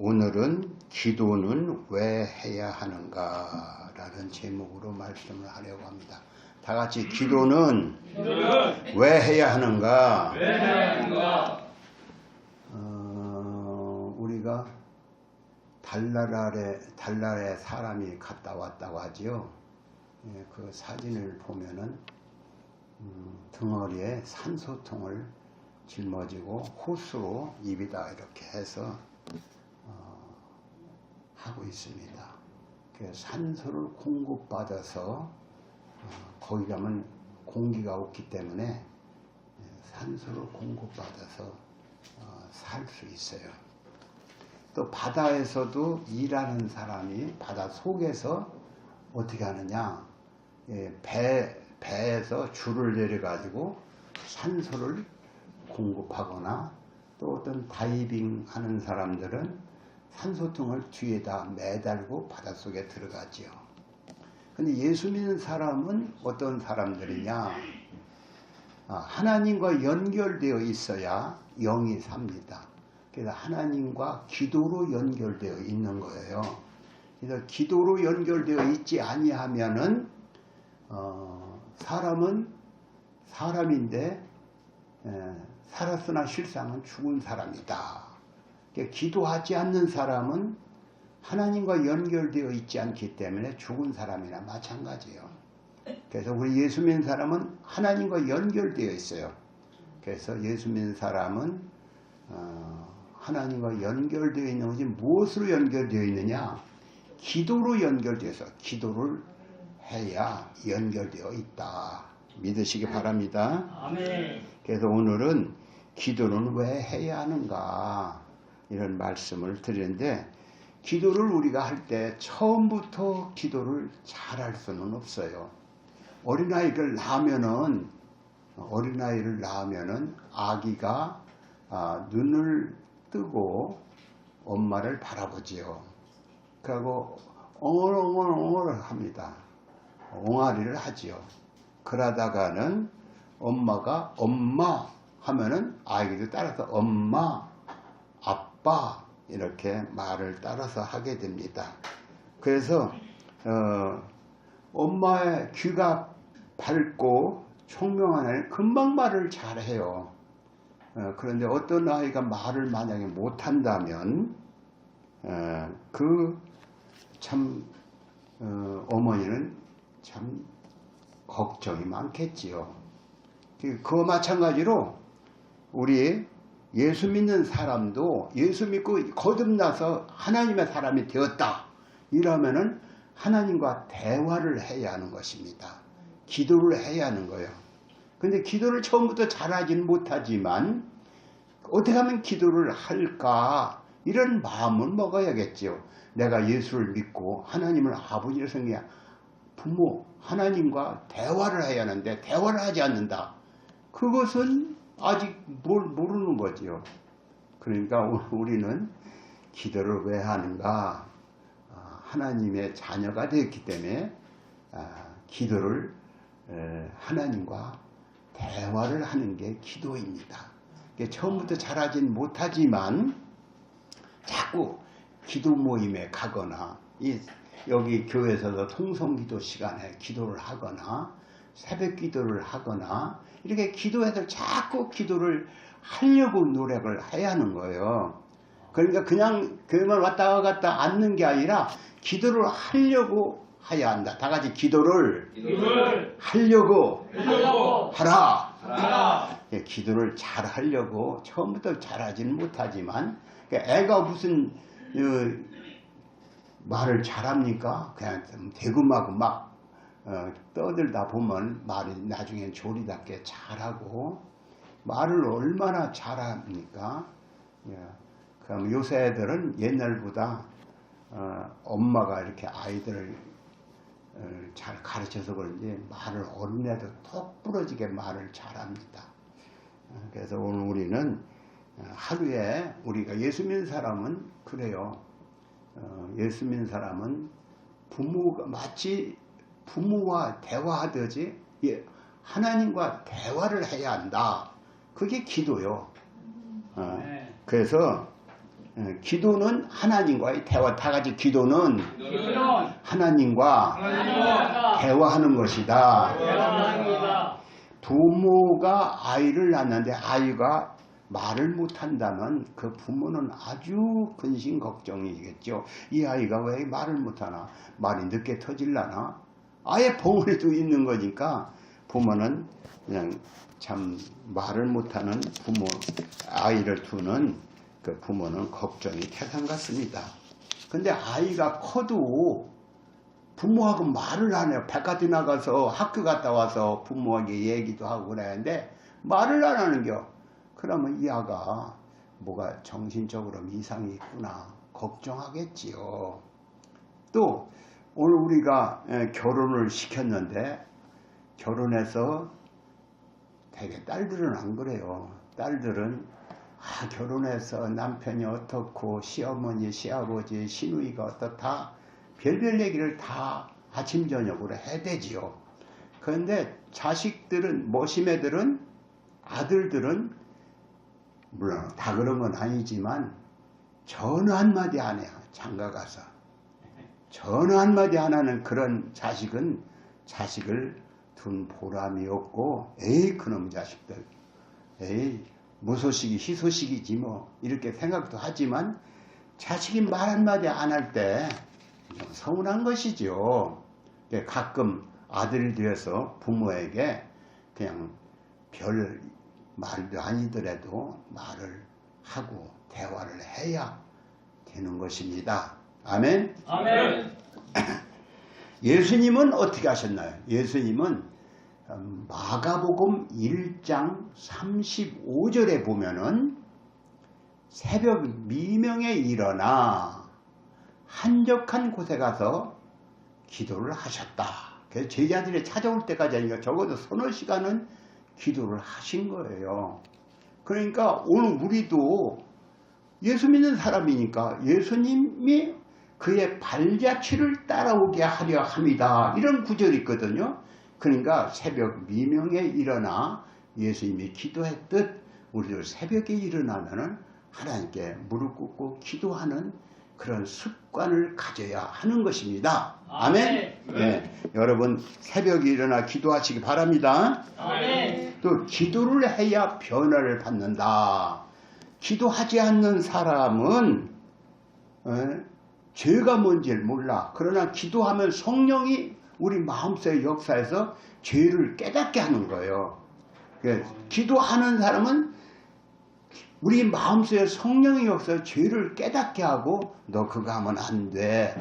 오늘은 기도는 왜 해야 하는가 라는 제목으로 말씀을 하려고 합니다. 다 같이 기도는 왜 해야 하는가? 우리가 달나라에 사람이 갔다 왔다고 하지요. 그 사진을 보면은 등허리에 산소통을 짊어지고 호수로 입에다 이렇게 해서 하고 있습니다. 그 산소를 공급받아서 거기 가면 공기가 없기 때문에 산소를 공급받아서 살 수 있어요. 또 바다에서도 일하는 사람이 바다 속에서 어떻게 하느냐, 배에서 줄을 내려가지고 산소를 공급하거나, 또 어떤 다이빙 하는 사람들은 산소통을 뒤에다 매달고 바닷속에 들어가지요. 근데 예수 믿는 사람은 어떤 사람들이냐, 하나님과 연결되어 있어야 영이 삽니다. 그래서 하나님과 기도로 연결되어 있는 거예요. 그래서 기도로 연결되어 있지 아니하면은 사람은 사람인데 살았으나 실상은 죽은 사람이다. 기도하지 않는 사람은 하나님과 연결되어 있지 않기 때문에 죽은 사람이나 마찬가지예요. 그래서 우리 예수 믿는 사람은 하나님과 연결되어 있어요. 그래서 예수 믿는 사람은 하나님과 연결되어 있는 것이 무엇으로 연결되어 있느냐? 기도로 연결돼서 기도를 해야 연결되어 있다. 믿으시기 바랍니다. 아멘. 그래서 오늘은 기도는 왜 해야 하는가 이런 말씀을 드리는데, 기도를 우리가 할 때 처음부터 기도를 잘할 수는 없어요. 어린아이를 낳으면은 아기가 눈을 뜨고 엄마를 바라보지요. 그리고 엉얼엉얼 합니다. 옹알이를 하지요. 그러다가는 엄마가 엄마 하면은 아이도 따라서 엄마, 아빠 이렇게 말을 따라서 하게 됩니다. 그래서 엄마의 귀가 밝고 총명한 아이는 금방 말을 잘해요. 그런데 어떤 아이가 말을 만약에 못한다면 어머니는 참 걱정이 많겠지요. 그와 마찬가지로 우리 예수 믿는 사람도 예수 믿고 거듭나서 하나님의 사람이 되었다 이러면은 하나님과 대화를 해야 하는 것입니다. 기도를 해야 하는 거예요. 근데 기도를 처음부터 잘하지는 못하지만 어떻게 하면 기도를 할까, 이런 마음을 먹어야겠죠. 내가 예수를 믿고 하나님을 아버지로 생각해 부모 하나님과 대화를 해야 하는데 대화를 하지 않는다. 그것은 아직 모르는 거지요. 그러니까 우리는 기도를 왜 하는가? 하나님의 자녀가 되었기 때문에 기도를 하나님과 대화를 하는 게 기도입니다. 처음부터 잘하진 못하지만 자꾸 기도 모임에 가거나 여기 교회에서도 통성기도 시간에 기도를 하거나 새벽 기도를 하거나 이렇게 기도해서 자꾸 기도를 하려고 노력을 해야 하는 거예요. 그러니까 그냥 교회만 왔다 갔다 앉는 게 아니라 기도를 하려고 해야 한다. 다 같이 기도를 하려고 하라. 기도를 잘 하려고 처음부터 잘하지는 못하지만, 애가 무슨 말을 잘합니까? 그냥 대금하고 막 떠들다 보면 말이 나중엔 조리답게 잘하고, 말을 얼마나 잘합니까? 그럼 요새 애들은 옛날보다 엄마가 이렇게 아이들을 잘 가르쳐서 그런지 말을 어린애도 톡 부러지게 말을 잘합니다. 그래서 오늘 우리는 하루에 우리가 예수 믿는 사람은 그래요. 예수 믿는 사람은 부모가 마치 부모와 대화하듯이 하나님과 대화를 해야 한다. 그게 기도요. 그래서 기도는 하나님과의 대화. 다 같이 기도는 하나님과 대화하는 것이다. 부모가 아이를 낳는데 아이가 말을 못한다면 그 부모는 아주 근심 걱정이겠죠. 이 아이가 왜 말을 못하나? 말이 늦게 터질라나? 아예 벙어리도 있는 거니까 부모는 그냥 참 말을 못하는 부모, 아이를 두는 그 부모는 걱정이 태산 같습니다. 근데 아이가 커도 부모하고 말을 안 해요. 백화점 나가서 학교 갔다 와서 부모에게 얘기도 하고 그러는데 말을 안 하는겨. 그러면 이 아가 뭐가 정신적으로 이상이 있구나 걱정하겠지요. 또 오늘 우리가 결혼을 시켰는데 결혼해서 되게 딸들은 안 그래요. 딸들은 결혼해서 남편이 어떻고 시어머니 시아버지 시누이가 어떻다 별별 얘기를 다 아침 저녁으로 해대지요. 그런데 자식들은 머시매들은 아들들은 물론 다 그런 건 아니지만 전화 한마디 안 해요. 장가 가서 전화 한마디 안 하는 그런 자식은 자식을 둔 보람이 없고 에이 그놈 자식들 에이 무소식이 희소식이지 뭐 이렇게 생각도 하지만 자식이 말 한마디 안 할 때 서운한 것이죠. 가끔 아들이 되어서 부모에게 그냥 별 말도 아니더라도 말을 하고 대화를 해야 되는 것입니다. 아멘. 아멘. 예수님은 어떻게 하셨나요? 예수님은 마가복음 1장 35절에 보면은 새벽 미명에 일어나 한적한 곳에 가서 기도를 하셨다. 그래서 제자들이 찾아올 때까지 아니라 적어도 서너 시간은 기도를 하신 거예요. 그러니까 오늘 우리도 예수 믿는 사람이니까 예수님이 그의 발자취를 따라오게 하려 합니다. 이런 구절이 있거든요. 그러니까 새벽 미명에 일어나 예수님이 기도했듯 우리도 새벽에 일어나면은 하나님께 무릎 꿇고 기도하는 그런 습관을 가져야 하는 것입니다. 아멘. 네, 여러분 새벽에 일어나 기도하시기 바랍니다. 아멘. 또 기도를 해야 변화를 받는다. 기도하지 않는 사람은 죄가 뭔지를 몰라. 그러나 기도하면 성령이 우리 마음속의 역사에서 죄를 깨닫게 하는 거예요. 기도하는 사람은 우리 마음속에 성령의 역사에 죄를 깨닫게 하고 너 그거 하면 안 돼.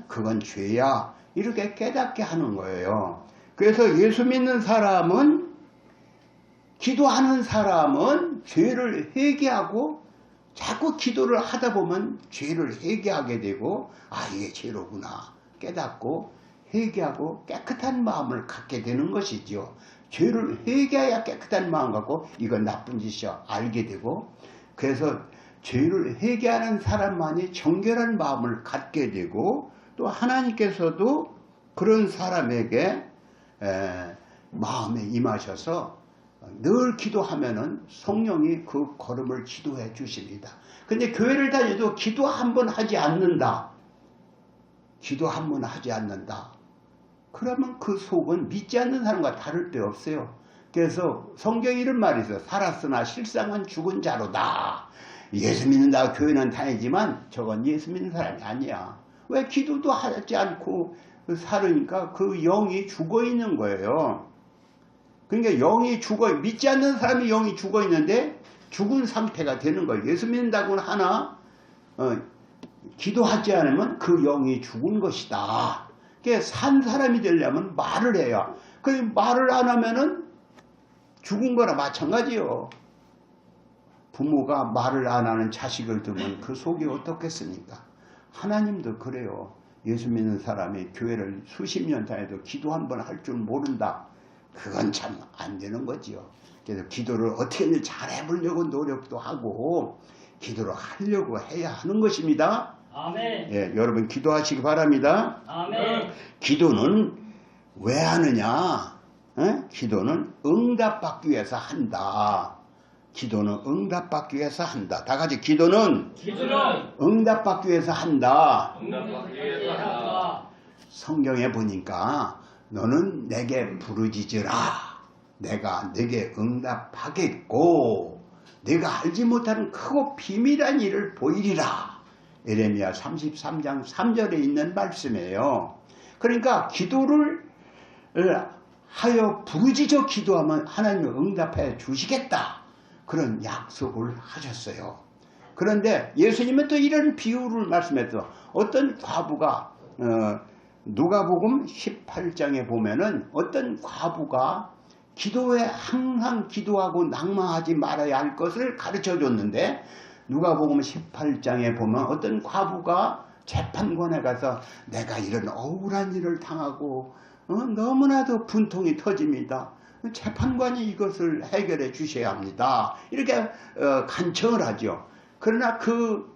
그건 죄야. 이렇게 깨닫게 하는 거예요. 그래서 예수 믿는 사람은 기도하는 사람은 죄를 회개하고 자꾸 기도를 하다 보면 죄를 회개하게 되고 이게 죄로구나 깨닫고 회개하고 깨끗한 마음을 갖게 되는 것이지요. 죄를 회개해야 깨끗한 마음 갖고 이건 나쁜 짓이야 알게 되고 그래서 죄를 회개하는 사람만이 정결한 마음을 갖게 되고 또 하나님께서도 그런 사람에게 마음에 임하셔서 늘 기도하면은 성령이 그 걸음을 지도해 주십니다. 근데 교회를 다녀도 기도 한 번 하지 않는다. 기도 한 번 하지 않는다. 그러면 그 속은 믿지 않는 사람과 다를 데 없어요. 그래서 성경에 이런 말이 있어요. 살았으나 실상은 죽은 자로다. 예수 믿는다 교회는 다니지만 저건 예수 믿는 사람이 아니야. 왜 기도도 하지 않고 살으니까 그 영이 죽어 있는 거예요. 그러니까 영이 믿지 않는 사람이 영이 죽어 있는데 죽은 상태가 되는 거예요. 예수 믿는다고는 하나 기도하지 않으면 그 영이 죽은 것이다. 그러니까 산 사람이 되려면 말을 해야. 그 말을 안 하면은 죽은 거나 마찬가지요. 부모가 말을 안 하는 자식을 두면 그 속이 어떻겠습니까? 하나님도 그래요. 예수 믿는 사람이 교회를 수십 년 다녀도 기도 한 번 할 줄 모른다. 그건 참 안 되는 거지요. 그래서 기도를 어떻게든 잘 해보려고 노력도 하고 기도를 하려고 해야 하는 것입니다. 아멘. 예, 여러분 기도하시기 바랍니다. 아멘. 기도는 왜 하느냐? 기도는 응답받기 위해서 한다. 기도는 응답받기 위해서 한다. 다 같이 기도는 기도는 응답받기 위해서 한다. 응답받기 위해서 한다. 성경에 보니까 너는 내게 부르짖으라. 내가 내게 응답하겠고 내가 알지 못하는 크고 비밀한 일을 보이리라. 예레미야 33장 3절에 있는 말씀이에요. 그러니까 기도를 하여 부르짖어 기도하면 하나님이 응답해 주시겠다. 그런 약속을 하셨어요. 그런데 예수님은 또 이런 비유를 말씀했어. 어떤 과부가 누가복음 18장에 보면은 어떤 과부가 기도에 항상 기도하고 낭망하지 말아야 할 것을 가르쳐 줬는데 누가복음 18장에 보면 어떤 과부가 재판관에 가서 내가 이런 억울한 일을 당하고 너무나도 분통이 터집니다. 재판관이 이것을 해결해 주셔야 합니다. 이렇게 간청을 하죠. 그러나 그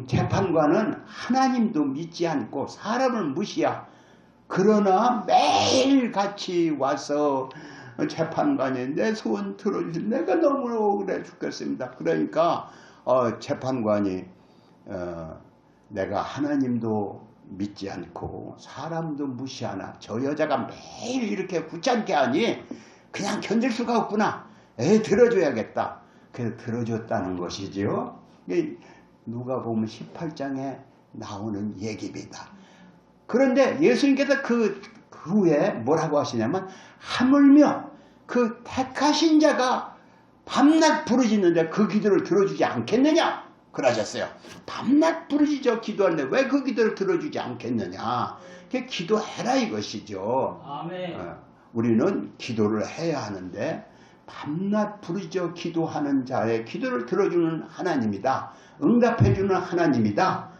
재판관은 하나님도 믿지 않고 사람을 무시하. 그러나 매일 같이 와서 재판관이 내 소원 들어주신 내가 너무 억울해 죽겠습니다. 그러니까 재판관이 내가 하나님도 믿지 않고 사람도 무시하나 저 여자가 매일 이렇게 귀찮게 하니 그냥 견딜 수가 없구나. 들어줘야겠다. 그래서 들어줬다는 것이지요. 누가복음 18장에 나오는 얘기입니다. 그런데 예수님께서 그 후에 뭐라고 하시냐면 하물며 그 택하신 자가 밤낮 부르짖는데 그 기도를 들어주지 않겠느냐 그러셨어요. 밤낮 부르짖어 기도하는데 왜 그 기도를 들어주지 않겠느냐. 그게 기도해라 이것이죠. 아멘. 우리는 기도를 해야 하는데 밤낮 부르짖어 기도하는 자의 기도를 들어주는 하나님이다. 응답해주는 하나님이다.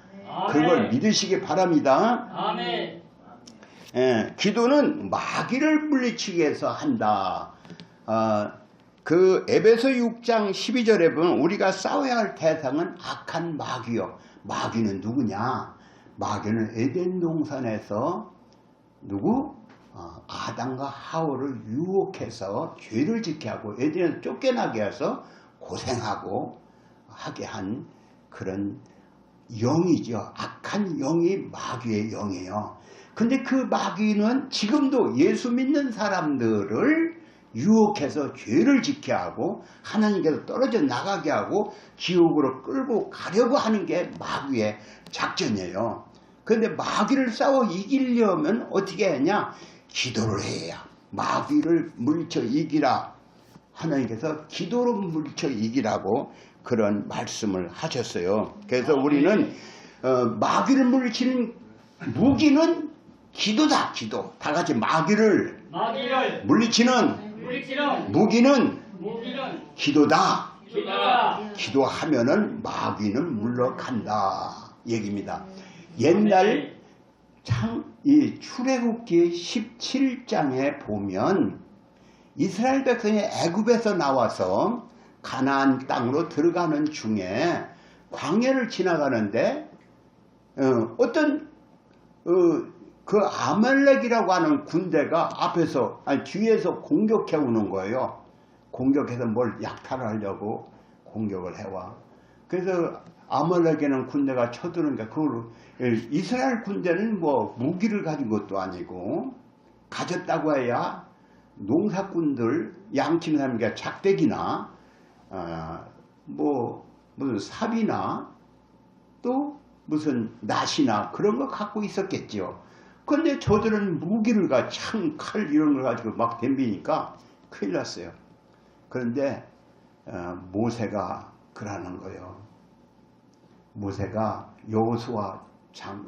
그걸 믿으시기 바랍니다. 아멘. 기도는 마귀를 물리치기 위해서 한다. 그 에베소 6장 12절에 보면 우리가 싸워야 할 대상은 악한 마귀요. 마귀는 누구냐? 마귀는 에덴 동산에서 누구? 아담과 하와를 유혹해서 죄를 짓게 하고 에덴에서 쫓겨나게 해서 고생하고 하게 한 그런 영이죠. 악한 영이 마귀의 영이에요. 근데 그 마귀는 지금도 예수 믿는 사람들을 유혹해서 죄를 짓게 하고 하나님께서 떨어져 나가게 하고 지옥으로 끌고 가려고 하는 게 마귀의 작전이에요. 그런데 마귀를 싸워 이기려면 어떻게 하냐? 기도를 해야 마귀를 물리쳐 이기라. 하나님께서 기도로 물리쳐 이기라고 그런 말씀을 하셨어요. 그래서 우리는 마귀를 물리치는 무기는 기도다. 기도. 다 같이 마귀를 물리치는 무기는 기도다. 기도하면은 마귀는 물러간다 얘기입니다. 옛날 이 출애굽기 17장에 보면 이스라엘 백성이 애굽에서 나와서 가나안 땅으로 들어가는 중에 광야를 지나가는데 어떤 그 아말렉이라고 하는 군대가 앞에서 뒤에서 공격해 오는 거예요. 공격해서 뭘 약탈을 하려고 공격을 해와. 그래서 아말렉에는 군대가 쳐들으니까 그걸 이스라엘 군대는 뭐 무기를 가진 것도 아니고 가졌다고 해야 농사꾼들 양치는 사람이니까 작대기나 뭐 무슨 삽이나 또 무슨 낫이나 그런 거 갖고 있었겠죠. 그런데 저들은 무기를 창, 칼 이런 걸 가지고 막 덤비니까 큰일 났어요. 그런데 모세가 그러는 거예요. 모세가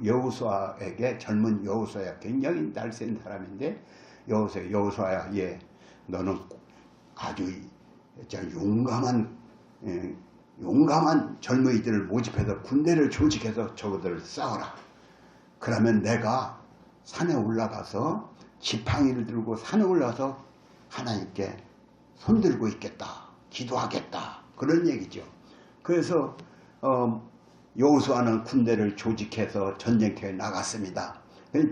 여호수아에게 젊은 여호수아야 굉장히 날쌘 사람인데 여호수아야 너는 아주 용감한 젊은이들을 모집해서 군대를 조직해서 저것들을 싸워라. 그러면 내가 산에 올라가서 지팡이를 들고 산에 올라가서 하나님께 손들고 있겠다. 기도하겠다. 그런 얘기죠. 그래서 여호수아는 군대를 조직해서 전쟁터에 나갔습니다.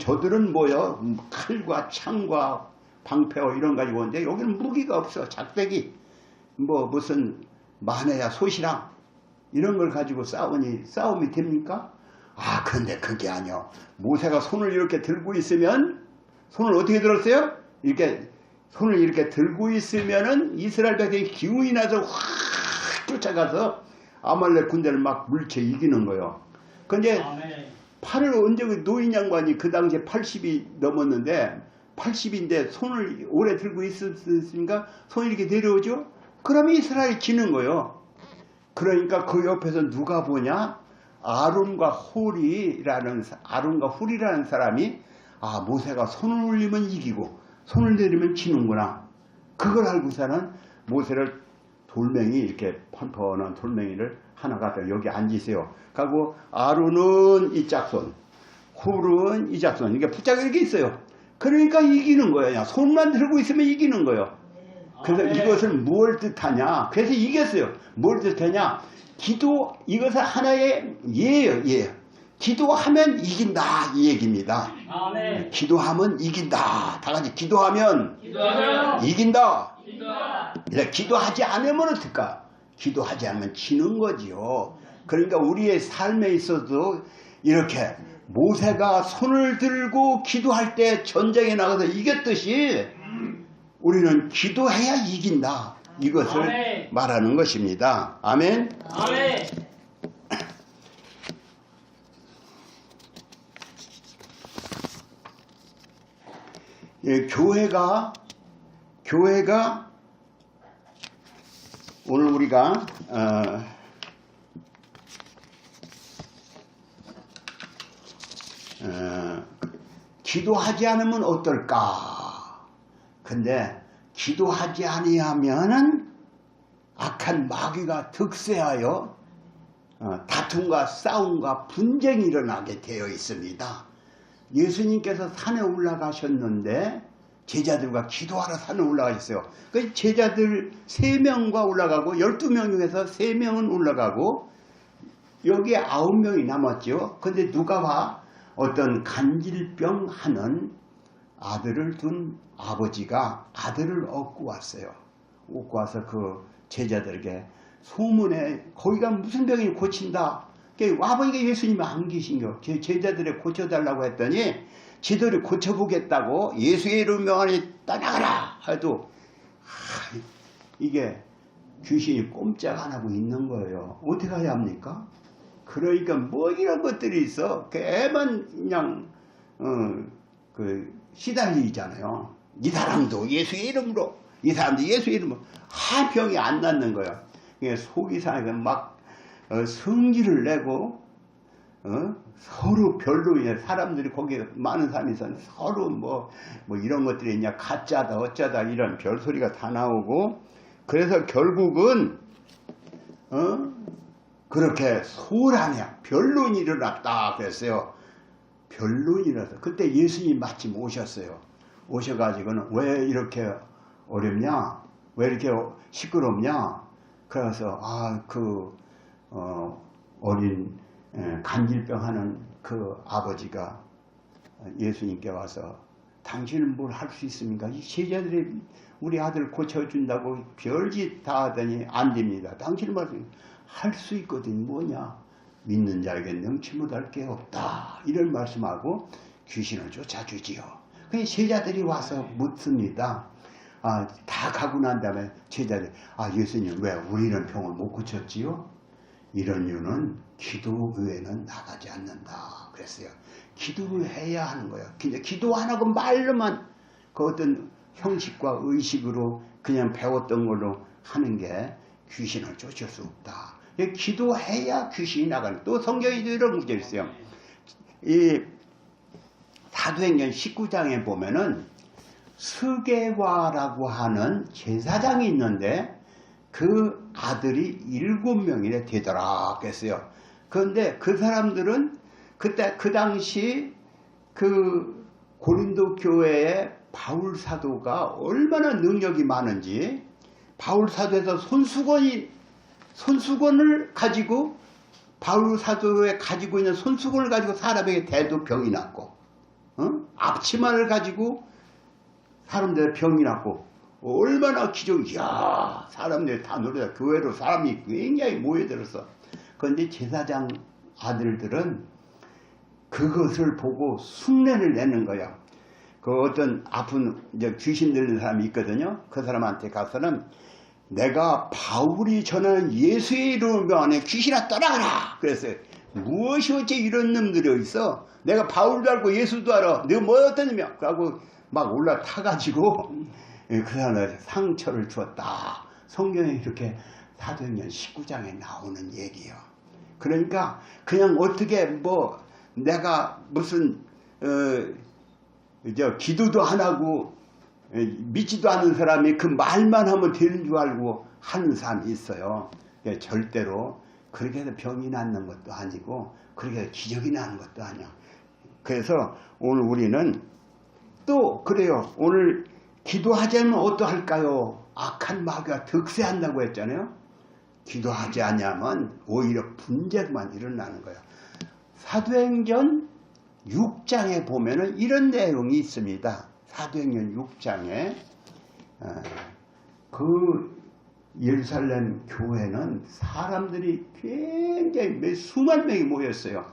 저들은 뭐요? 칼과 창과 방패와 이런 가지고 오는데 여기는 무기가 없어. 작대기. 뭐 무슨 마네야 소시랑 이런 걸 가지고 싸움이 됩니까? 아, 그런데 그게 아니요. 모세가 손을 이렇게 들고 있으면, 손을 어떻게 들었어요? 이렇게 손을 이렇게 들고 있으면은 이스라엘 백성이 기운이 나서 확 쫓아가서 아말렉 군대를 막 물쳐 이기는 거예요. 근데 아멘. 팔을 언제 노인 양반이 그 당시에 80이 넘었는데 80인데 손을 오래 들고 있었으니까 손이 이렇게 내려오죠? 그러면 이스라엘이 지는 거예요. 그러니까 그 옆에서 누가 보냐? 아론과 훌이라는 사람이 아, 모세가 손을 올리면 이기고 손을 내리면 지는구나. 그걸 알고서는 모세를 돌멩이 이렇게 펀펀한 돌멩이를 하나 갖다 여기 앉으세요. 하고 아론은 이 짝손, 훌은 이 짝손. 이게 붙잡고 이렇게 있어요. 그러니까 이기는 거예요. 손만 들고 있으면 이기는 거예요. 그래서 아멘. 이것을 뭘 뜻하냐? 그래서 이겼어요. 뭘 뜻하냐? 이것은 하나의 예예요. 예. 기도하면 이긴다 이 얘기입니다. 아멘. 기도하면 이긴다. 다 같이 기도하면 기도하면 이긴다. 이긴다. 기도하지 않으면 어떨까? 기도하지 않으면 지는 거지요. 그러니까 우리의 삶에 있어도 이렇게 모세가 손을 들고 기도할 때 전쟁에 나가서 이겼듯이 우리는 기도해야 이긴다. 이것을 아멘. 말하는 것입니다. 아멘. 아멘. 예, 교회가 오늘 우리가 기도하지 않으면 어떨까? 근데 기도하지 아니하면은 악한 마귀가 득세하여 다툼과 싸움과 분쟁이 일어나게 되어 있습니다. 예수님께서 산에 올라가셨는데 제자들과 기도하러 산에 올라가셨어요. 그 제자들 3명과 올라가고 12명 중에서 3명은 올라가고 여기에 9명이 남았죠. 근데 누가 봐? 어떤 간질병 하는 아들을 둔 아버지가 아들을 얻고 왔어요. 얻고 와서 그 제자들에게 소문에 거기가 무슨 병이 고친다. 아버지가 예수님이 안 계신겨. 제자들이 고쳐달라고 했더니 지들이 고쳐보겠다고 예수의 이름 명하니 떠나가라 해도 이게 귀신이 꼼짝 안 하고 있는 거예요. 어떻게 해야 합니까? 그러니까 뭐 이런 것들이 있어. 애만 그냥 시달리잖아요. 이 사람도 예수의 이름으로, 이 사람도 예수의 이름으로 병이 안 낫는 거예요. 속이 상해서 막 성질을 내고 서로 별로 사람들이 거기에 많은 사람이 있었는데 서로 뭐 이런 것들이 있냐 가짜다 어쩌다 이런 별소리가 다 나오고 그래서 결국은 그렇게 소란이야 변론이 일어났다 그랬어요. 변론이 일어나서 그때 예수님 마침 오셨어요. 오셔가지고는 왜 이렇게 어렵냐 왜 이렇게 시끄럽냐 그래서 어린 간질병 하는 그 아버지가 예수님께 와서 당신은 뭘 할 수 있습니까? 이 제자들이 우리 아들 고쳐준다고 별짓 다 하더니 안 됩니다. 당신은 할 수 있거든 뭐냐? 믿는 자에게 능치 못할 게 없다. 이런 말씀하고 귀신을 쫓아주지요. 그 제자들이 와서 묻습니다. 다 가고 난 다음에 제자들이 예수님 왜 우리는 병을 못 고쳤지요? 이런 이유는 기도 외에는 나가지 않는다 그랬어요. 기도를 해야 하는 거예요. 근데 기도 안 하고 말로만 그 어떤 형식과 의식으로 그냥 배웠던 걸로 하는 게 귀신을 쫓을 수 없다. 기도해야 귀신이 나가는. 또 성경에도 이런 구절이 있어요. 이 사도행전 19장에 보면은 스게와라고 하는 제사장이 있는데 그 아들이 7명이나 되더라 그랬어요. 그런데 그 사람들은 그때 그 당시 그 고린도 교회에 바울 사도가 얼마나 능력이 많은지 바울 사도에서 손수건을 가지고 바울 사도에 가지고 있는 손수건을 가지고 사람에게 대도 병이 났고 앞치마를 가지고 사람들의 병이 났고 얼마나 이야, 사람들이 다 노래다. 교회로 사람이 굉장히 모여들었어. 그런데 제사장 아들들은 그것을 보고 흉내를 내는 거야. 그 어떤 아픈 귀신 들린 사람이 있거든요. 그 사람한테 가서는 내가 바울이 전하는 예수의 이름 안에 귀신아 떠나가라. 그랬어요. 무엇이 어째 이런 놈들이 있어? 내가 바울도 알고 예수도 알아. 너 뭐 어떤 놈이야? 그러고 막 올라타가지고 그 사람한테 상처를 주었다. 성경에 이렇게 사도행전 19장에 나오는 얘기예요. 그러니까 그냥 어떻게 뭐 내가 무슨 기도도 안 하고 믿지도 않는 사람이 그 말만 하면 되는 줄 알고 하는 사람이 있어요. 절대로 그렇게 해서 병이 낫는 것도 아니고 그렇게 해서 기적이 나는 것도 아니야. 그래서 오늘 우리는 또 그래요. 오늘 기도하지 않으면 어떠할까요? 악한 마귀가 득세한다고 했잖아요. 기도하지 않으면 오히려 분쟁만 일어나는 거예요. 사도행전 6장에 보면은 이런 내용이 있습니다. 사도행전 6장에 그 예루살렘 교회는 사람들이 굉장히 수만 명이 모였어요.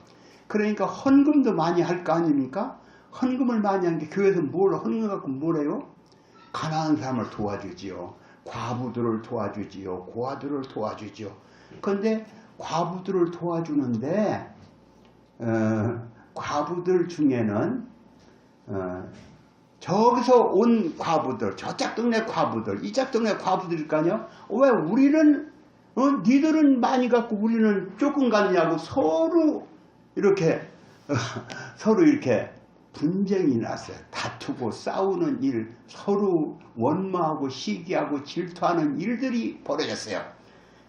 그러니까 헌금도 많이 할 거 아닙니까? 헌금을 많이 한 게 교회에서 뭘 헌금 갖고 뭘 해요? 가난한 사람을 도와주지요. 과부들을 도와주지요. 고아들을 도와주지요. 그런데 과부들을 도와주는데 과부들 중에는 저기서 온 과부들, 저짝 동네 과부들, 이짝 동네 과부들일까요? 왜 우리는 니들은 많이 갖고 우리는 조금 갖느냐고 서로 이렇게 분쟁이 났어요. 다투고 싸우는 일, 서로 원망하고 시기하고 질투하는 일들이 벌어졌어요.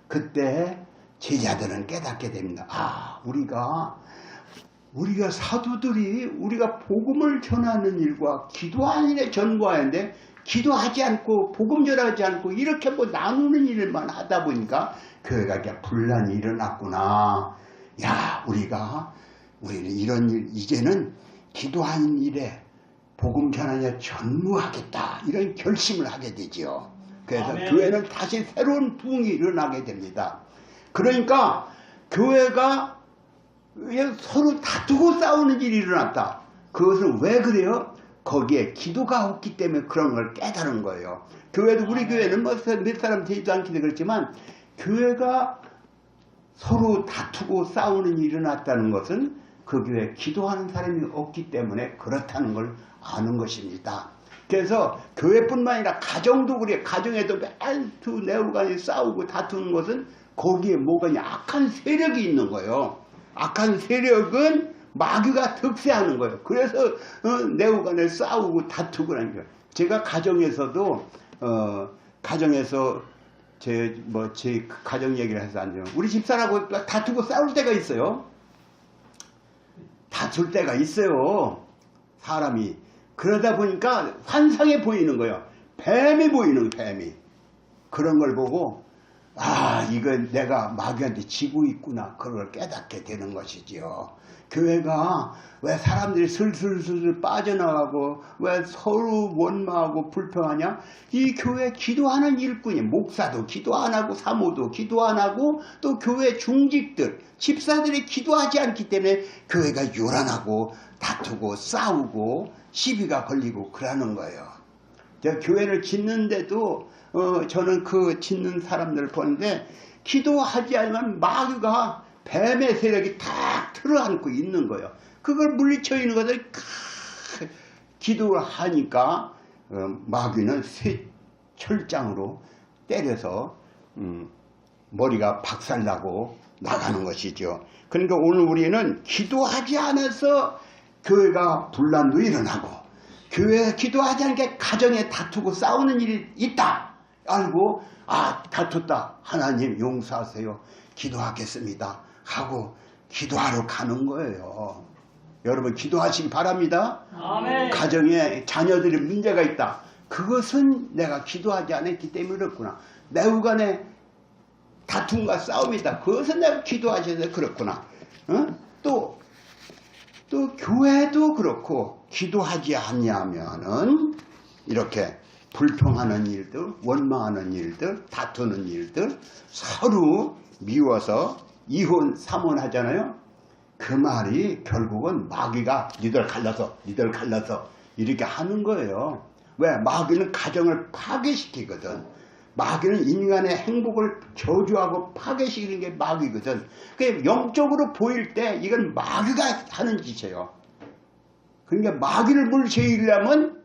그때 제자들은 깨닫게 됩니다. 아, 우리가 사도들이 우리가 복음을 전하는 일과 기도하는 일에 전부하는데 기도하지 않고 복음 전하지 않고 이렇게 뭐 나누는 일만 하다 보니까 교회가 이렇게 분란이 일어났구나. 야, 우리는 이런 일 이제는 기도하는 일에 복음 전하는 일에 전무하겠다. 이런 결심을 하게 되지요. 그래서 아멘. 교회는 다시 새로운 부흥이 일어나게 됩니다. 그러니까 교회가 서로 다투고 싸우는 일이 일어났다. 그것은 왜 그래요? 거기에 기도가 없기 때문에 그런 걸 깨달은 거예요. 교회도 우리 교회는 몇 사람 되지도 않기도 그렇지만 교회가 서로 다투고 싸우는 일이 일어났다는 것은 그 교회에 기도하는 사람이 없기 때문에 그렇다는 걸 아는 것입니다. 그래서 교회뿐만 아니라 가정도 그래요. 가정에도 매일 내후간에 싸우고 다투는 것은 거기에 뭐가 있냐, 악한 세력이 있는 거예요. 악한 세력은 마귀가 득세하는 거예요. 그래서 내후간에 싸우고 다투고 하는 거예요. 제가 가정에서도 제 가정 얘기를 해서 안 돼요. 우리 집사람하고 다투고 싸울 때가 있어요. 다툴 때가 있어요. 사람이. 그러다 보니까 환상에 보이는 거예요. 뱀이 보이는 거예요. 뱀이. 그런 걸 보고 아, 이건 내가 마귀한테 지고 있구나. 그걸 깨닫게 되는 것이지요. 교회가 왜 사람들이 슬슬슬 빠져나가고 왜 서로 원망하고 불평하냐? 이 교회 기도하는 일꾼이 목사도 기도 안 하고 사모도 기도 안 하고 또 교회 중직들 집사들이 기도하지 않기 때문에 교회가 요란하고 다투고 싸우고 시비가 걸리고 그러는 거예요. 교회를 짓는데도 저는 그 짓는 사람들을 보는데 기도하지 않으면 마귀가 뱀의 세력이 탁 틀어안고 있는 거예요. 그걸 물리쳐 있는 것을 기도를 하니까 마귀는 쇠철장으로 때려서 머리가 박살나고 나가는 것이죠. 그러니까 오늘 우리는 기도하지 않아서 교회가 분란도 일어나고 교회에 기도하지 않게 가정에 다투고 싸우는 일이 있다 알고 아, 다퉜다. 하나님 용서하세요. 기도하겠습니다. 하고 기도하러 가는 거예요. 여러분 기도하시기 바랍니다. 아멘. 가정에 자녀들이 문제가 있다. 그것은 내가 기도하지 않았기 때문에 그렇구나. 내후간에 다툼과 싸움이다. 그것은 내가 기도하지 않아서 그렇구나. 또 교회도 그렇고 기도하지 않냐면은 이렇게 불평하는 일들, 원망하는 일들, 다투는 일들, 서로 미워서 이혼, 삼혼 하잖아요. 그 말이 결국은 마귀가 니들 갈라서 이렇게 하는 거예요. 왜? 마귀는 가정을 파괴시키거든. 마귀는 인간의 행복을 저주하고 파괴시키는 게 마귀거든. 그게 영적으로 보일 때 이건 마귀가 하는 짓이에요. 그러니까 마귀를 물리치려면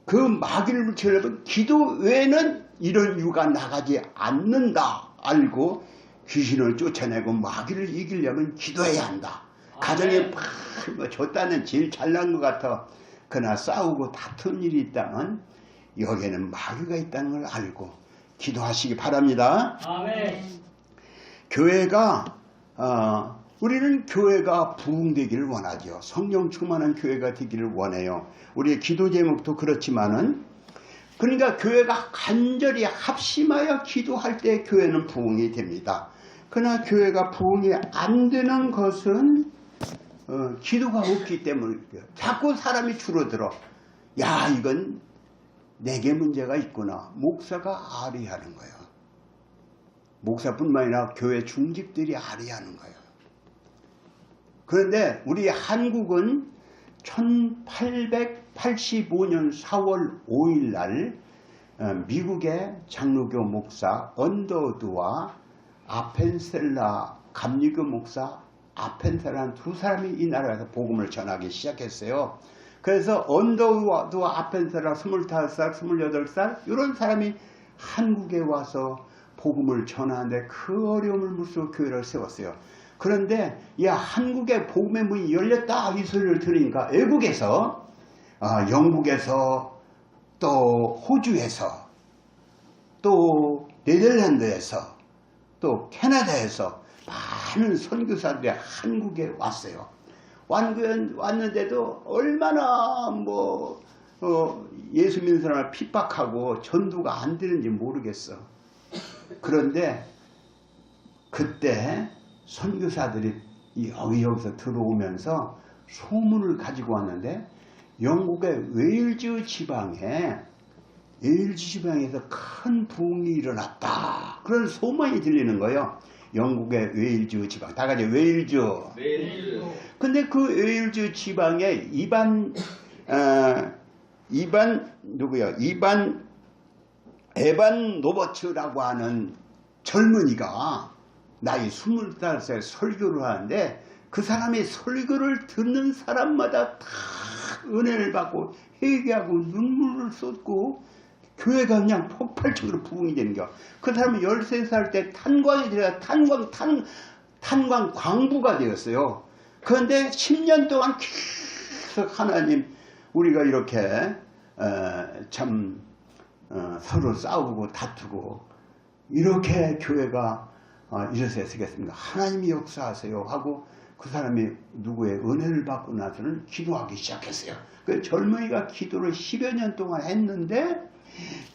그 마귀를 물리치려면 기도 외에는 이런 이유가 나가지 않는다 알고 귀신을 쫓아내고 마귀를 이기려면 기도해야 한다. 가정에 막 줬다는 제일 잘난 것 같아. 그러나 싸우고 다툰 일이 있다면 여기에는 마귀가 있다는 걸 알고 기도하시기 바랍니다. 아멘. 교회가 우리는 교회가 부흥되기를 원하죠. 성령 충만한 교회가 되기를 원해요. 우리의 기도 제목도 그렇지만은 그러니까 교회가 간절히 합심하여 기도할 때 교회는 부흥이 됩니다. 그러나 교회가 부흥이 안 되는 것은 기도가 없기 때문이에요. 자꾸 사람이 줄어들어. 야, 이건 내게 문제가 있구나. 목사가 아리하는 거예요. 목사뿐만 아니라 교회 중직들이 아리하는 거예요. 그런데 우리 한국은 1885년 4월 5일 날 미국의 장로교 목사 언더우드와 아펜셀라 감리교 목사 아펜셀라는 두 사람이 이 나라에서 복음을 전하기 시작했어요. 그래서 언더우드와 아펜셀라 25살, 28살 이런 사람이 한국에 와서 복음을 전하는데 그 어려움을 무릅쓰고 교회를 세웠어요. 그런데 야, 한국의 복음의 문이 열렸다 이 소리를 들으니까 외국에서 영국에서 또 호주에서 또 네덜란드에서 또 캐나다에서 많은 선교사들이 한국에 왔어요. 왔는데도 얼마나 예수 믿는 사람을 핍박하고 전도가 안 되는지 모르겠어. 그런데 그때 선교사들이 여기서 들어오면서 소문을 가지고 왔는데 영국의 웨일즈 지방에서 큰 부흥이 일어났다. 그런 소문이 들리는 거예요. 영국의 웨일즈 지방. 다 같이 웨일즈. 근데 그 웨일즈 지방에 에반 로버츠라고 하는 젊은이가 나이 25살 설교를 하는데 그 사람이 설교를 듣는 사람마다 다 은혜를 받고 회개하고 눈물을 쏟고 교회가 그냥 폭발적으로 부흥이 되는 거야. 그 사람이 13살 때 탄광에 들어가 탄광 광부가 되었어요. 그런데 10년 동안 계속 하나님 우리가 이렇게 서로 싸우고 다투고 이렇게 교회가 이래서 쓰겠습니까? 하나님이 역사하세요 하고 그 사람이 누구의 은혜를 받고 나서는 기도하기 시작했어요. 그 젊은이가 기도를 10여 년 동안 했는데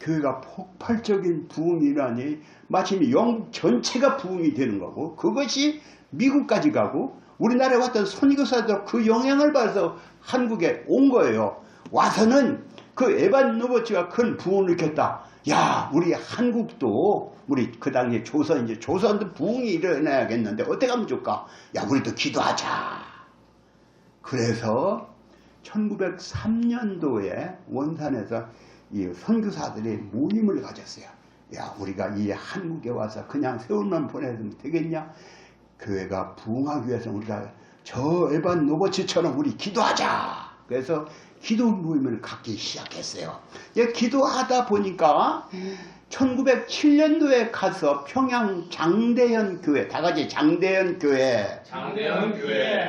교회가 폭발적인 부흥이 일어나니 마침 영국 전체가 부흥이 되는 거고 그것이 미국까지 가고 우리나라에 왔던 선교사도 그 영향을 받아서 한국에 온 거예요. 와서는 그 에반 로버츠가 큰 부흥을 일으켰다. 야, 우리 한국도 우리 그 당시에 조선도 부흥이 일어나야겠는데 어떻게 하면 좋을까? 야, 우리도 기도하자. 그래서 1903년도에 원산에서 이 선교사들이 모임을 가졌어요. 야, 우리가 이 한국에 와서 그냥 세월만 보내면 되겠냐? 교회가 부흥하기 위해서 우리가 저 에반 로버츠처럼 우리 기도하자. 그래서 기도 모임을 갖기 시작했어요. 기도하다 보니까 1907년도에 가서 평양 장대현 교회, 다 같이 장대현 교회.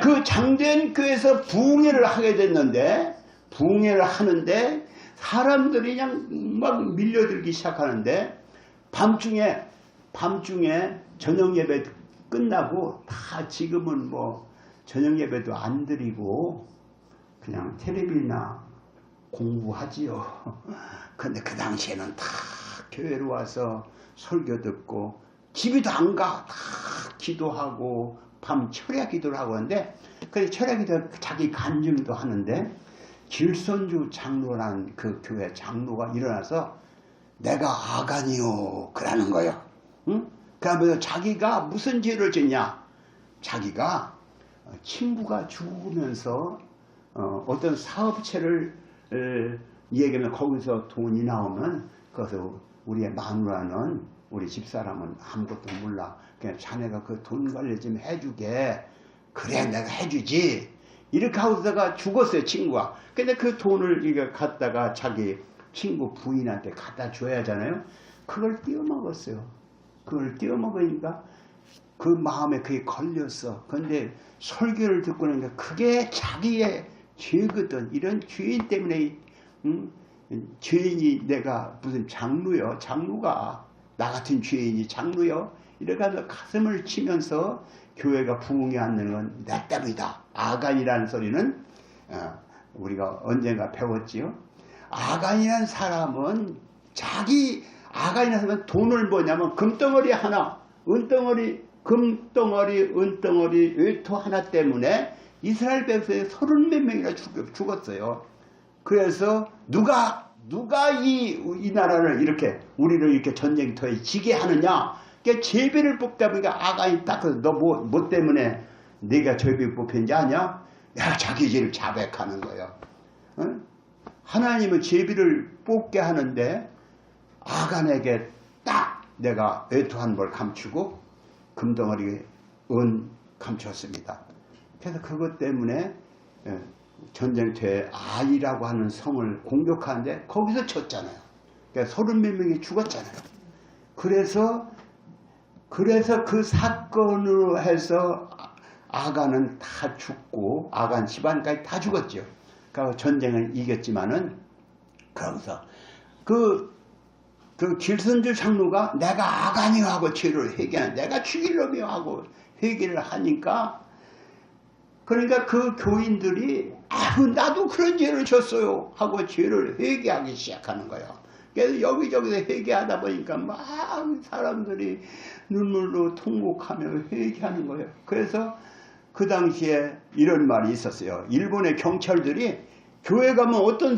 그 장대현 교회에서 부흥회를 하게 됐는데, 부흥회를 하는데 사람들이 그냥 막 밀려들기 시작하는데 밤중에 저녁 예배 끝나고 다 지금은 저녁 예배도 안 드리고 그냥 텔레비나 공부하지요. 근데 그 당시에는 다 교회로 와서 설교 듣고 집에도 안 가. 다 기도하고 밤 철야 기도를 하고 하는데 그 철야 기도 자기 간증도 하는데 길선주 장로라는 그 교회 장로가 일어나서 내가 아간이요 그러는 거예요. 응? 그러면서 자기가 무슨 죄를 짓냐? 자기가 친구가 죽으면서 어떤 사업체를 얘기하면 거기서 돈이 나오면 그래서 우리의 마누라는 우리 집사람은 아무것도 몰라. 그냥 자네가 그 돈 관리 좀 해주게. 그래 내가 해주지. 이렇게 하고서가 죽었어요 친구가. 근데 그 돈을 이거 갖다가 자기 친구 부인한테 갖다 줘야 하잖아요. 그걸 띄어먹었어요. 그걸 띄어먹으니까 그 마음에 그게 걸렸어. 근데 설교를 듣고 나니까 그게 자기의 죄거든. 이런 죄인 때문에 죄인이 내가 무슨 장로요. 장로가 나 같은 죄인이 장로요. 이래가지고 가슴을 치면서 교회가 부흥이 않는 건 내 때문이다. 아간이라는 소리는 우리가 언젠가 배웠지요. 아간이라는 사람은 아간이라는 사람은 돈을 뭐냐면 금덩어리 하나, 은덩어리 외토 하나 때문에 이스라엘 백성이 30몇 명이나 죽었어요. 그래서 누가 이 나라를 이렇게 우리를 이렇게 전쟁터에 지게 하느냐? 그러니까 제비를 뽑다 보니까 아간이 딱 너 뭐 때문에 네가 제비 뽑힌지 아냐? 야 자기 죄를 자백하는 거예요. 어? 하나님은 제비를 뽑게 하는데 아간에게 딱 내가 외투한 벌 감추고 금덩어리 은 감췄습니다. 그래서 그것 때문에 전쟁터에 아이라고 하는 성을 공격하는데 거기서 쳤잖아요. 그러니까 30몇 명이 죽었잖아요. 그래서 그 사건으로 해서 아간은 다 죽고 아간 집안까지 다 죽었죠. 그러니까 전쟁을 이겼지만은 그러면서 그 길선주 장로가 내가 아간이요 하고 죄를 회개하는 내가 죽일 놈이요 하고 회개를 하니까 그러니까 그 교인들이 나도 그런 죄를 졌어요 하고 죄를 회개하기 시작하는 거예요. 그래서 여기저기서 회개하다 보니까 막 사람들이 눈물로 통곡하며 회개하는 거예요. 그래서 그 당시에 이런 말이 있었어요. 일본의 경찰들이 교회 가면 어떤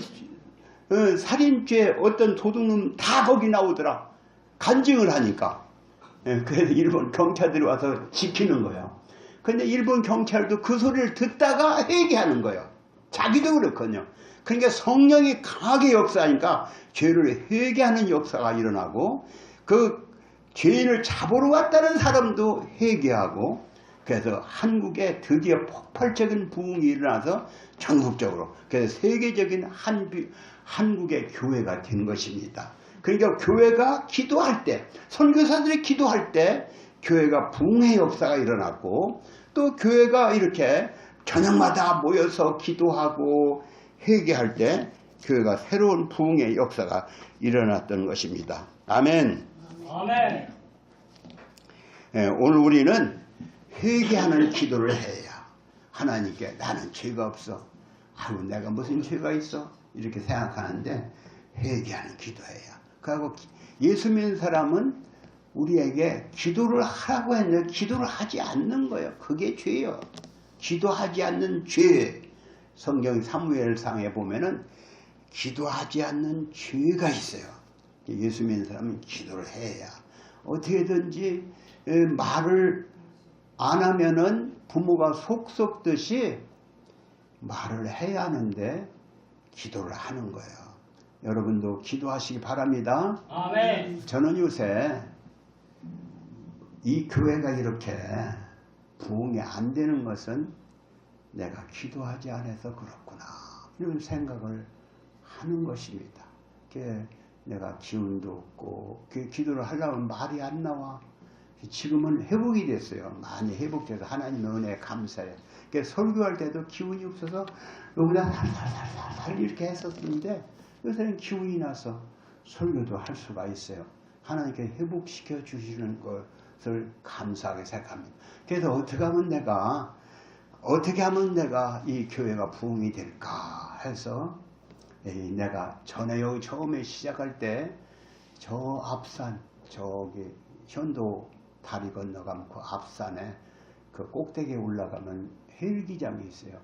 살인죄 어떤 도둑놈 다 거기 나오더라. 간증을 하니까. 그래서 일본 경찰들이 와서 지키는 거예요. 근데 일본 경찰도 그 소리를 듣다가 회개하는 거예요. 자기도 그렇거든요. 그러니까 성령이 강하게 역사하니까 죄를 회개하는 역사가 일어나고 그 죄인을 잡으러 왔다는 사람도 회개하고 그래서 한국에 드디어 폭발적인 부흥이 일어나서 전국적으로 그래서 세계적인 한국의 교회가 된 것입니다. 그러니까 교회가 기도할 때 선교사들이 기도할 때 교회가 부흥의 역사가 일어났고 또 교회가 이렇게 저녁마다 모여서 기도하고 회개할 때 교회가 새로운 부흥의 역사가 일어났던 것입니다. 아멘. 아멘. 오늘 우리는 회개하는 기도를 해야 하나님께 나는 죄가 없어. 아유 내가 무슨 죄가 있어? 이렇게 생각하는데 회개하는 기도해야. 그리고 예수 믿는 사람은 우리에게 기도를 하라고 했는데 기도를 하지 않는 거예요. 그게 죄예요. 기도하지 않는 죄. 성경 사무엘상에 보면은 기도하지 않는 죄가 있어요. 예수 믿는 사람은 기도를 해야. 어떻게든지 말을 안 하면은 부모가 속 썩듯이 말을 해야 하는데 기도를 하는 거예요. 여러분도 기도하시기 바랍니다. 아멘. 저는 요새 이 교회가 이렇게 부흥이 안 되는 것은 내가 기도하지 않아서 그렇구나 이런 생각을 하는 것입니다. 내가 기운도 없고 기도를 하려면 말이 안 나와. 지금은 회복이 됐어요. 많이 회복돼서 하나님의 은혜에 감사해요. 설교할 때도 기운이 없어서 여기다 살살살살 이렇게 했었는데 요새는 기운이 나서 설교도 할 수가 있어요. 하나님께 회복시켜 주시는 것을 감사하게 생각합니다. 그래서 어떻게 하면 내가 이 교회가 부흥이 될까 해서 내가 전에 여기 처음에 시작할 때 저 앞산 저기 현도 다리 건너가면 그 앞산에 그 꼭대기에 올라가면 헬기장이 있어요.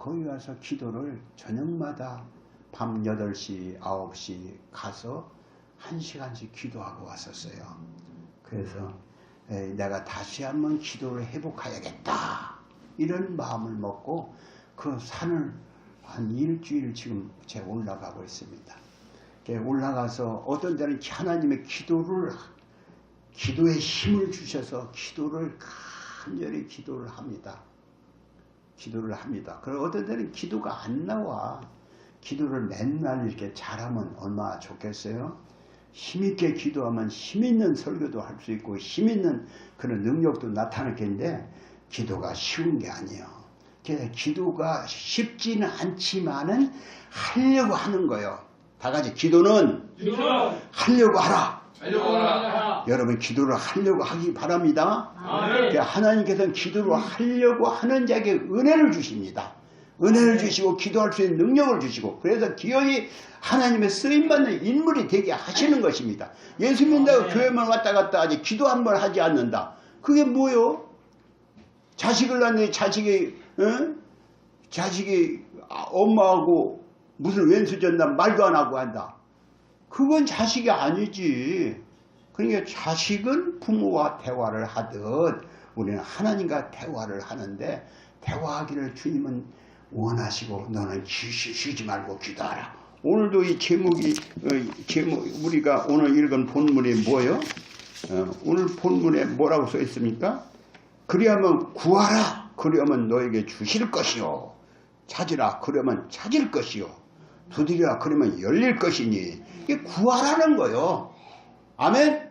거기 가서 기도를 저녁마다 밤 8시, 9시 가서 1시간씩 기도하고 왔었어요. 그래서 내가 다시 한번 기도를 회복해야겠다 이런 마음을 먹고 그 산을 한 일주일 지금 제가 올라가고 있습니다. 올라가서 어떤 때는 하나님의 기도에 힘을 주셔서 기도를 간절히 기도를 합니다. 그리고 어떤 때는 기도가 안 나와. 기도를 맨날 이렇게 잘하면 얼마나 좋겠어요? 힘있게 기도하면 힘있는 설교도 할 수 있고 힘있는 그런 능력도 나타나겠는데 기도가 쉬운 게 아니에요. 그래서 기도가 쉽지는 않지만은 하려고 하는 거예요. 다 같이 기도는 하려고 하라. 여러분 기도를 하려고 하기 바랍니다. 하나님께서는 기도를 하려고 하는 자에게 은혜를 주십니다. 은혜를 주시고 기도할 수 있는 능력을 주시고 그래서 기어이 하나님의 쓰임받는 인물이 되게 하시는 것입니다. 예수 믿는다고 교회만 왔다 갔다 하지 기도 한 번 하지 않는다. 그게 뭐요? 자식을 낳는 자식이 엄마하고 무슨 왼수전다 말도 안 하고 한다. 그건 자식이 아니지. 그러니까 자식은 부모와 대화를 하듯 우리는 하나님과 대화를 하는데 대화하기를 주님은 원하시고 너는 쉬지 말고 기도하라. 오늘도 이 제목이 우리가 오늘 읽은 본문이 뭐예요? 오늘 본문에 뭐라고 써 있습니까? 그리하면 구하라. 그리하면 너에게 주실 것이요. 찾으라. 그러면 찾을 것이요. 두드리라. 그러면 열릴 것이니. 이게 구하라는 거예요. 아멘?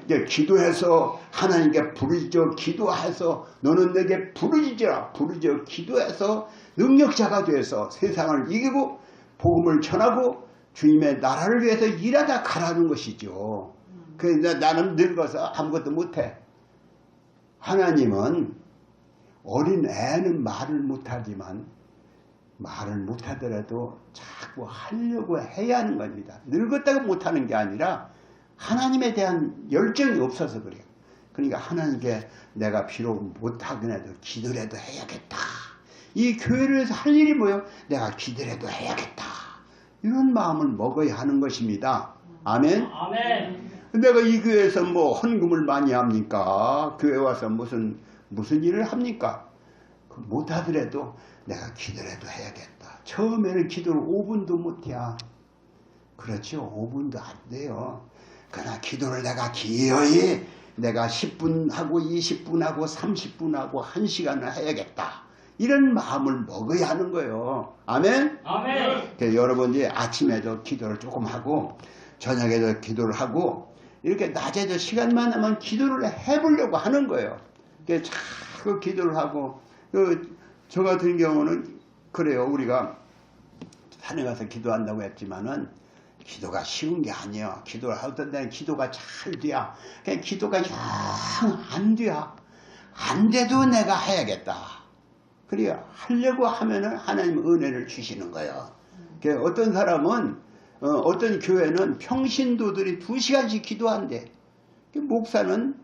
이제 기도해서 하나님께 부르짖어 기도해서 너는 내게 부르짖으라. 부르짖어 기도해서 능력자가 돼서 세상을 이기고 복음을 전하고 주님의 나라를 위해서 일하다 가라는 것이죠. 그래서 나는 늙어서 아무것도 못해. 하나님은 어린 애는 말을 못하지만 말을 못하더라도 자꾸 하려고 해야 하는 겁니다. 늙었다고 못하는 게 아니라 하나님에 대한 열정이 없어서 그래요. 그러니까 하나님께 내가 비록 못하더라도 기도라도 해야겠다. 이 교회를 위해서 할 일이 뭐예요? 내가 기도라도 해야겠다. 이런 마음을 먹어야 하는 것입니다. 아멘? 내가 이 교회에서 뭐 헌금을 많이 합니까? 교회 와서 무슨 일을 합니까? 못하더라도 내가 기도라도 해야겠다. 처음에는 기도를 5분도 못해야. 그렇죠. 5분도 안 돼요. 그러나 기도를 내가 기어이 내가 10분 하고 20분 하고 30분 하고 1시간을 해야겠다. 이런 마음을 먹어야 하는 거예요. 아멘? 그래서 여러분이 아침에도 기도를 조금 하고 저녁에도 기도를 하고 이렇게 낮에도 시간만 하면 기도를 해보려고 하는 거예요. 그래서 자꾸 기도를 하고 저 같은 경우는 그래요. 우리가 산에 가서 기도한다고 했지만은 기도가 쉬운 게 아니에요. 기도를 하던 데는 기도가 잘 돼야. 그냥 기도가 영 안 돼야. 안 돼도 내가 해야겠다. 그래야 하려고 하면은 하나님 은혜를 주시는 거예요. 어떤 사람은 어떤 교회는 평신도들이 2시간씩 기도한대. 목사는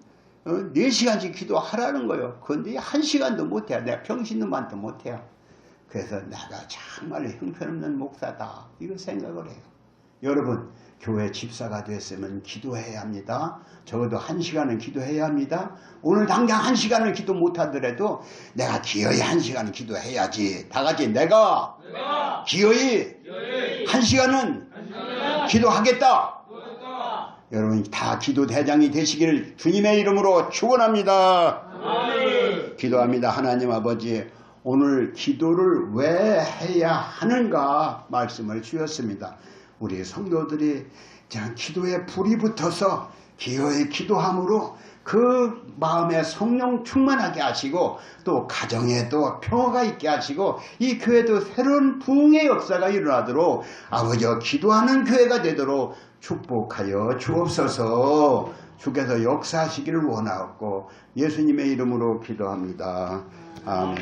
4시간씩 기도하라는 거예요. 그런데 1시간도 못해요. 내가 평신도만도 못해요. 그래서 내가 정말 형편없는 목사다. 이런 생각을 해요. 여러분 교회 집사가 됐으면 기도해야 합니다. 적어도 1시간은 기도해야 합니다. 오늘 당장 1시간을 기도 못하더라도 내가 기어이 1시간은 기도해야지. 다 같이 내가 기어이 1시간은 기도하겠다. 여러분 다 기도 대장이 되시기를 주님의 이름으로 축원합니다. 기도합니다. 하나님 아버지, 오늘 기도를 왜 해야 하는가 말씀을 주셨습니다. 우리 성도들이 기도에 불이 붙어서 기어이 기도함으로 그 마음에 성령 충만하게 하시고 또 가정에도 평화가 있게 하시고 이 교회도 새로운 부흥의 역사가 일어나도록 아버지 기도하는 교회가 되도록 축복하여 주옵소서. 주께서 역사하시기를 원하옵고 예수님의 이름으로 기도합니다. 아멘.